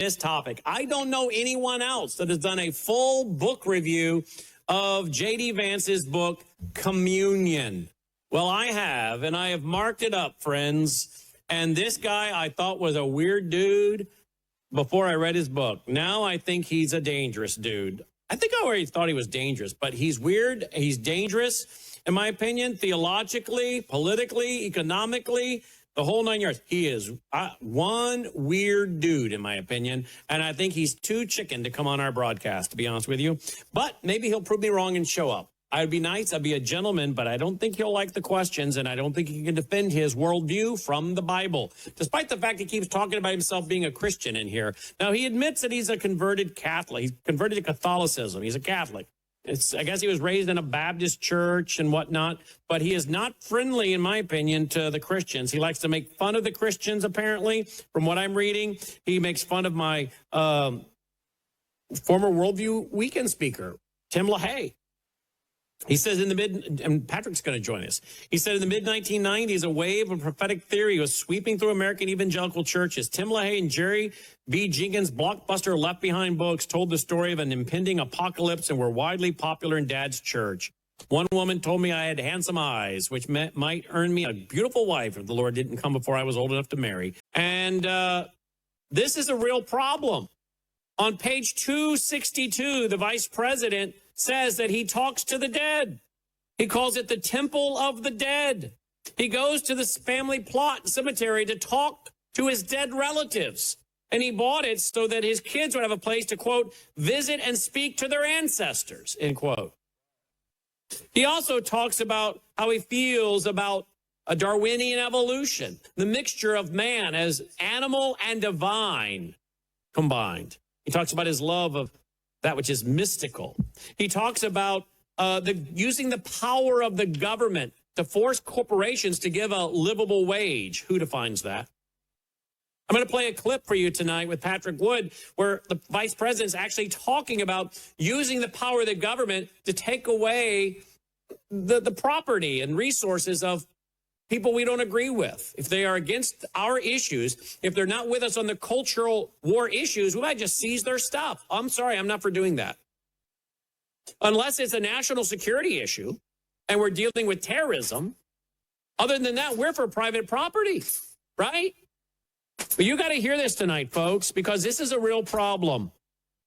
this topic. I don't know anyone else that has done a full book review of J.D. Vance's book, Communion. Well, I have, and I have marked it up, friends. And this guy I thought was a weird dude before I read his book. Now I think he's a dangerous dude. I think I already thought he was dangerous, but he's weird. He's dangerous, in my opinion, theologically, politically, economically, the whole 9 yards. He is one weird dude, in my opinion, and I think he's too chicken to come on our broadcast, to be honest with you. But maybe he'll prove me wrong and show up. I'd be nice. I'd be a gentleman, but I don't think he'll like the questions, and I don't think he can defend his worldview from the Bible, despite the fact he keeps talking about himself being a Christian in here. Now, he admits that he's a converted Catholic. He's converted to Catholicism. He's a Catholic. I guess he was raised in a Baptist church and whatnot, but he is not friendly, in my opinion, to the Christians. He likes to make fun of the Christians, apparently, from what I'm reading. He makes fun of my former Worldview Weekend speaker, Tim LaHaye. He says and Patrick's going to join us. He said in the mid-1990s, a wave of prophetic theory was sweeping through American evangelical churches. Tim LaHaye and Jerry B. Jenkins' blockbuster Left Behind books told the story of an impending apocalypse and were widely popular in Dad's church. One woman told me I had handsome eyes, which might earn me a beautiful wife if the Lord didn't come before I was old enough to marry. And this is a real problem. On page 262, the vice president says that he talks to the dead. He calls it the temple of the dead. He goes to this family plot cemetery to talk to his dead relatives. And he bought it so that his kids would have a place to, quote, visit and speak to their ancestors, end quote. He also talks about how he feels about a Darwinian evolution, the mixture of man as animal and divine combined. He talks about his love of that which is mystical. He talks about using the power of the government to force corporations to give a livable wage. Who defines that? I'm going to play a clip for you tonight with Patrick Wood where the vice president is actually talking about using the power of the government to take away the property and resources of people we don't agree with. If they are against our issues, if they're not with us on the cultural war issues, we might just seize their stuff. I'm sorry, I'm not for doing that. Unless it's a national security issue and we're dealing with terrorism. Other than that, we're for private property, right? But you got to hear this tonight, folks, because this is a real problem.